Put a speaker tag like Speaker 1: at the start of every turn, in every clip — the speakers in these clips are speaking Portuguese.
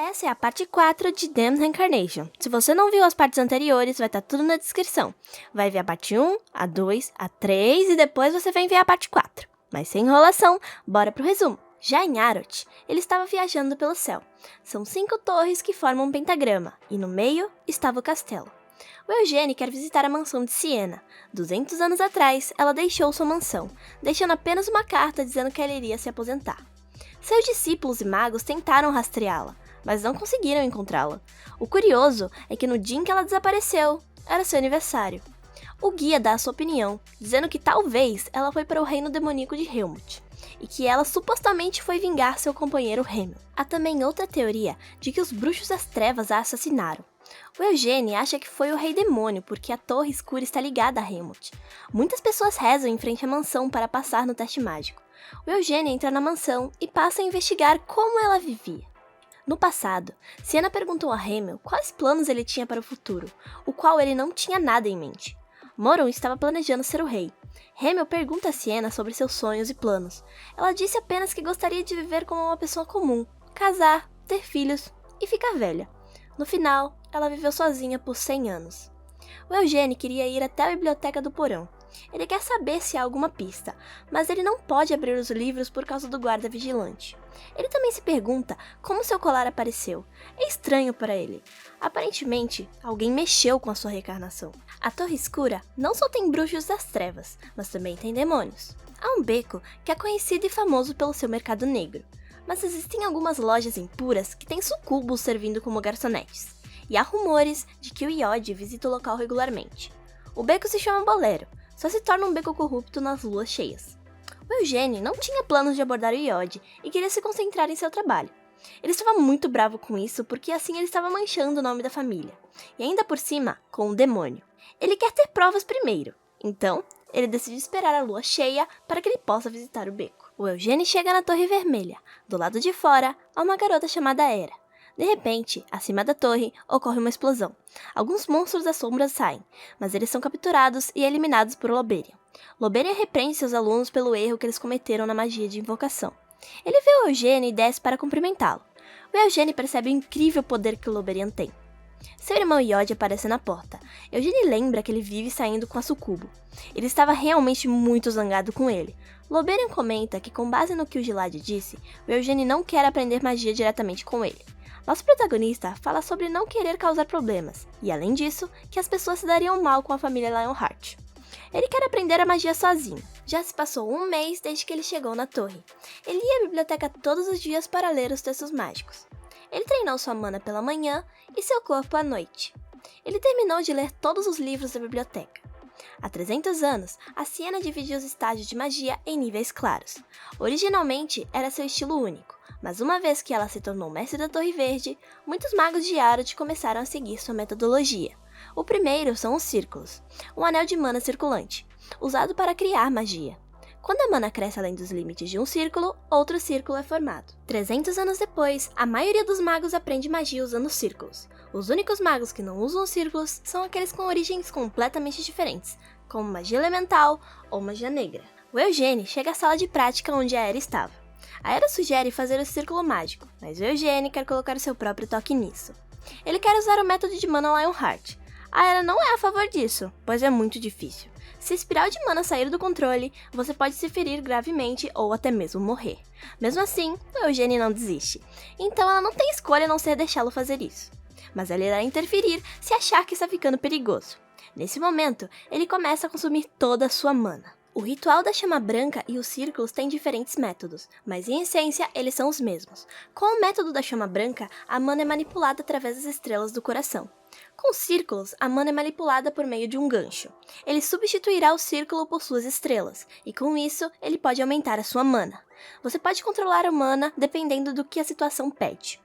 Speaker 1: Essa é a parte 4 de Damned Reincarnation. Se você não viu as partes anteriores, vai estar tudo na descrição. Vai ver a parte 1, a 2, a 3 e depois você vem ver a parte 4. Mas sem enrolação, bora pro resumo. Já em Aroth, ele estava viajando pelo céu. São 5 torres que formam um pentagrama, e no meio estava o castelo. O Eugene quer visitar a mansão de Siena. 200 anos atrás, ela deixou sua mansão, deixando apenas uma carta dizendo que ela iria se aposentar. Seus discípulos e magos tentaram rastreá-la, mas não conseguiram encontrá-la. O curioso é que no dia em que ela desapareceu, era seu aniversário. O guia dá a sua opinião, dizendo que talvez ela foi para o reino demoníaco de Helmut, e que ela supostamente foi vingar seu companheiro Hemel. Há também outra teoria de que os bruxos das trevas a assassinaram. O Eugene acha que foi o rei demônio porque a torre escura está ligada a Helmut. Muitas pessoas rezam em frente à mansão para passar no teste mágico. O Eugene entra na mansão e passa a investigar como ela vivia. No passado, Siena perguntou a Hemel quais planos ele tinha para o futuro, o qual ele não tinha nada em mente. Moron estava planejando ser o rei. Hemel pergunta a Siena sobre seus sonhos e planos. Ela disse apenas que gostaria de viver como uma pessoa comum, casar, ter filhos e ficar velha. No final, ela viveu sozinha por 100 anos. O Eugene queria ir até a biblioteca do porão. Ele quer saber se há alguma pista, mas ele não pode abrir os livros por causa do guarda vigilante. Ele também se pergunta como seu colar apareceu. É estranho para ele. Aparentemente, alguém mexeu com a sua reencarnação. A Torre Escura não só tem bruxos das trevas, mas também tem demônios. Há um beco que é conhecido e famoso pelo seu mercado negro, mas existem algumas lojas impuras que têm sucubos servindo como garçonetes. E há rumores de que o Iode visita o local regularmente. O beco se chama Bolero, só se torna um beco corrupto nas luas cheias. O Eugene não tinha planos de abordar o Iode e queria se concentrar em seu trabalho. Ele estava muito bravo com isso porque assim ele estava manchando o nome da família. E ainda por cima, com o demônio. Ele quer ter provas primeiro, então ele decide esperar a lua cheia para que ele possa visitar o beco. O Eugene chega na Torre Vermelha. Do lado de fora, há uma garota chamada Hera. De repente, acima da torre, ocorre uma explosão. Alguns monstros das sombras saem, mas eles são capturados e eliminados por Loberian. Loberian repreende seus alunos pelo erro que eles cometeram na magia de invocação. Ele vê o Eugene e desce para cumprimentá-lo. O Eugene percebe o incrível poder que o Loberian tem. Seu irmão Iode aparece na porta. Eugene lembra que ele vive saindo com a sucubo. Ele estava realmente muito zangado com ele. Loberian comenta que, com base no que o Gilad disse, o Eugene não quer aprender magia diretamente com ele. Nosso protagonista fala sobre não querer causar problemas, e além disso, que as pessoas se dariam mal com a família Lionheart. Ele quer aprender a magia sozinho. Já se passou 1 mês desde que ele chegou na torre. Ele ia à biblioteca todos os dias para ler os textos mágicos. Ele treinou sua mana pela manhã e seu corpo à noite. Ele terminou de ler todos os livros da biblioteca. Há 300 anos, a Siena dividia os estágios de magia em níveis claros. Originalmente, era seu estilo único. Mas uma vez que ela se tornou mestre da Torre Verde, muitos magos de Aroth começaram a seguir sua metodologia. O primeiro são os círculos, um anel de mana circulante, usado para criar magia. Quando a mana cresce além dos limites de um círculo, outro círculo é formado. 300 anos depois, a maioria dos magos aprende magia usando círculos. Os únicos magos que não usam os círculos são aqueles com origens completamente diferentes, como magia elemental ou magia negra. O Eugene chega à sala de prática onde a Hera estava. A Hera sugere fazer o círculo mágico, mas o Eugene quer colocar o seu próprio toque nisso. Ele quer usar o método de mana Lionheart. A Hera não é a favor disso, pois é muito difícil. Se a espiral de mana sair do controle, você pode se ferir gravemente ou até mesmo morrer. Mesmo assim, o Eugene não desiste. Então ela não tem escolha a não ser deixá-lo fazer isso. Mas ela irá interferir se achar que está ficando perigoso. Nesse momento, ele começa a consumir toda a sua mana. O ritual da chama branca e os círculos têm diferentes métodos, mas em essência eles são os mesmos. Com o método da chama branca, a mana é manipulada através das estrelas do coração. Com os círculos, a mana é manipulada por meio de um gancho. Ele substituirá o círculo por suas estrelas, e com isso, ele pode aumentar a sua mana. Você pode controlar a mana dependendo do que a situação pede.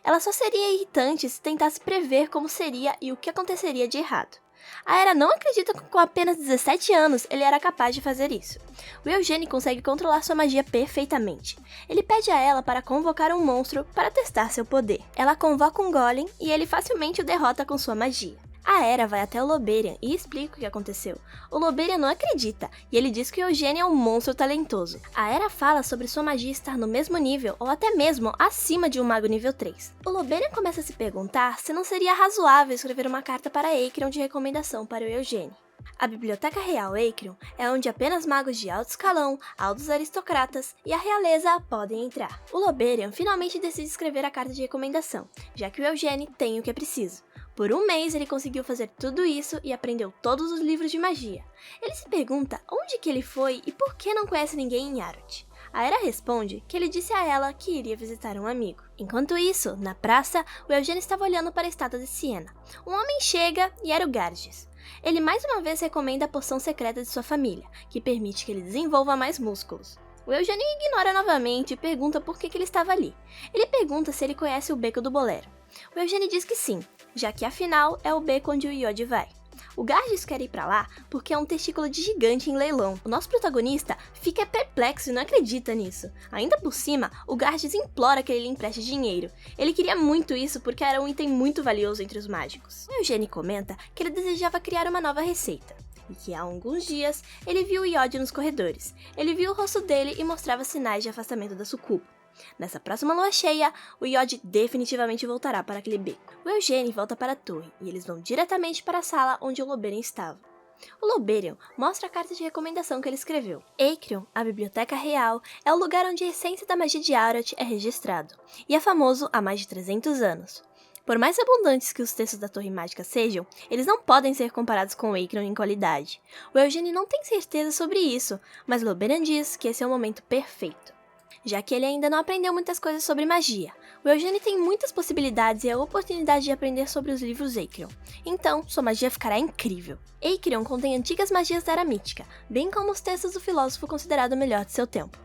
Speaker 1: Ela só seria irritante se tentasse prever como seria e o que aconteceria de errado. A Hera não acredita que com apenas 17 anos ele era capaz de fazer isso. O Eugene consegue controlar sua magia perfeitamente. Ele pede a ela para convocar um monstro para testar seu poder. Ela convoca um golem e ele facilmente o derrota com sua magia. A A Hera vai até o Loberian e explica o que aconteceu. O Loberian não acredita, e ele diz que o Eugênio é um monstro talentoso. A Hera fala sobre sua magia estar no mesmo nível, ou até mesmo acima de um mago nível 3. O Loberian começa a se perguntar se não seria razoável escrever uma carta para Aecreon de recomendação para o Eugênio. A Biblioteca Real Aecreon é onde apenas magos de alto escalão, altos aristocratas e a realeza podem entrar. O Loberian finalmente decide escrever a carta de recomendação, já que o Eugênio tem o que é preciso. Por um mês ele conseguiu fazer tudo isso e aprendeu todos os livros de magia. Ele se pergunta onde que ele foi e por que não conhece ninguém em Arot. A Hera responde que ele disse a ela que iria visitar um amigo. Enquanto isso, na praça, o Eugênio estava olhando para a estátua de Siena. Um homem chega e era o Garges. Ele mais uma vez recomenda a poção secreta de sua família, que permite que ele desenvolva mais músculos. O Eugênio ignora novamente e pergunta por que ele estava ali. Ele pergunta se ele conhece o beco do Bolero. O Eugênio diz que sim, já que afinal é o beco onde o Iode vai. O Garges quer ir pra lá porque é um testículo de gigante em leilão. O nosso protagonista fica perplexo e não acredita nisso. Ainda por cima, o Garges implora que ele lhe empreste dinheiro. Ele queria muito isso porque era um item muito valioso entre os mágicos. O Eugênio comenta que ele desejava criar uma nova receita. E que há alguns dias ele viu o Iode nos corredores. Ele viu o rosto dele e mostrava sinais de afastamento da sucubo. Nessa próxima lua cheia, o Iode definitivamente voltará para aquele beco. O Eugênio volta para a torre e eles vão diretamente para a sala onde o Loberian estava. O Loberian mostra a carta de recomendação que ele escreveu. Aecreon, a Biblioteca Real, é o lugar onde a essência da magia de Arot é registrado, e é famoso há mais de 300 anos. Por mais abundantes que os textos da Torre Mágica sejam, eles não podem ser comparados com Aecreon em qualidade. O Eugênio não tem certeza sobre isso, mas Loberian diz que esse é o momento perfeito, já que ele ainda não aprendeu muitas coisas sobre magia. O Eugênio tem muitas possibilidades e a oportunidade de aprender sobre os livros Aecreon, então sua magia ficará incrível. Aecreon contém antigas magias da Era Mítica, bem como os textos do filósofo considerado o melhor de seu tempo.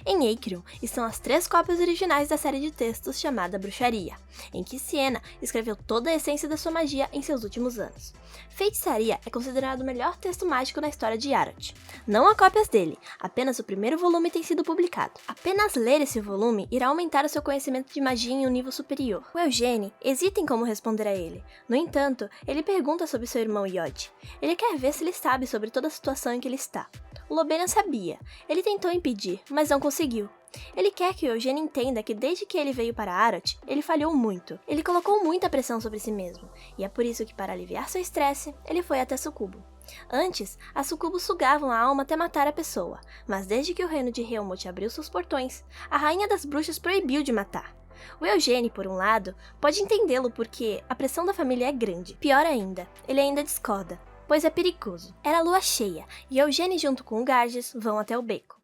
Speaker 1: Em Aecreon estão as 3 cópias originais da série de textos chamada Bruxaria, em que Siena escreveu toda a essência da sua magia em seus últimos anos. Feitiçaria é considerado o melhor texto mágico na história de Arot. Não há cópias dele, apenas o primeiro volume tem sido publicado. Apenas ler esse volume irá aumentar o seu conhecimento de magia em um nível superior. O Eugênio hesita em como responder a ele. No entanto, ele pergunta sobre seu irmão Iode. Ele quer ver se ele sabe sobre toda a situação em que ele está. O Loberian sabia. Ele tentou impedir, mas não conseguiu. Ele quer que o Eugênio entenda que desde que ele veio para Arot, ele falhou muito. Ele colocou muita pressão sobre si mesmo, e é por isso que, para aliviar seu estresse, ele foi até a sucubo. Antes, as sucubos sugavam a alma até matar a pessoa, mas desde que o reino de Helmut abriu seus portões, a rainha das bruxas proibiu de matar. O Eugênio, por um lado, pode entendê-lo porque a pressão da família é grande. Pior ainda, ele ainda discorda, pois é perigoso. Era lua cheia, e Eugênio junto com o Garges vão até o beco.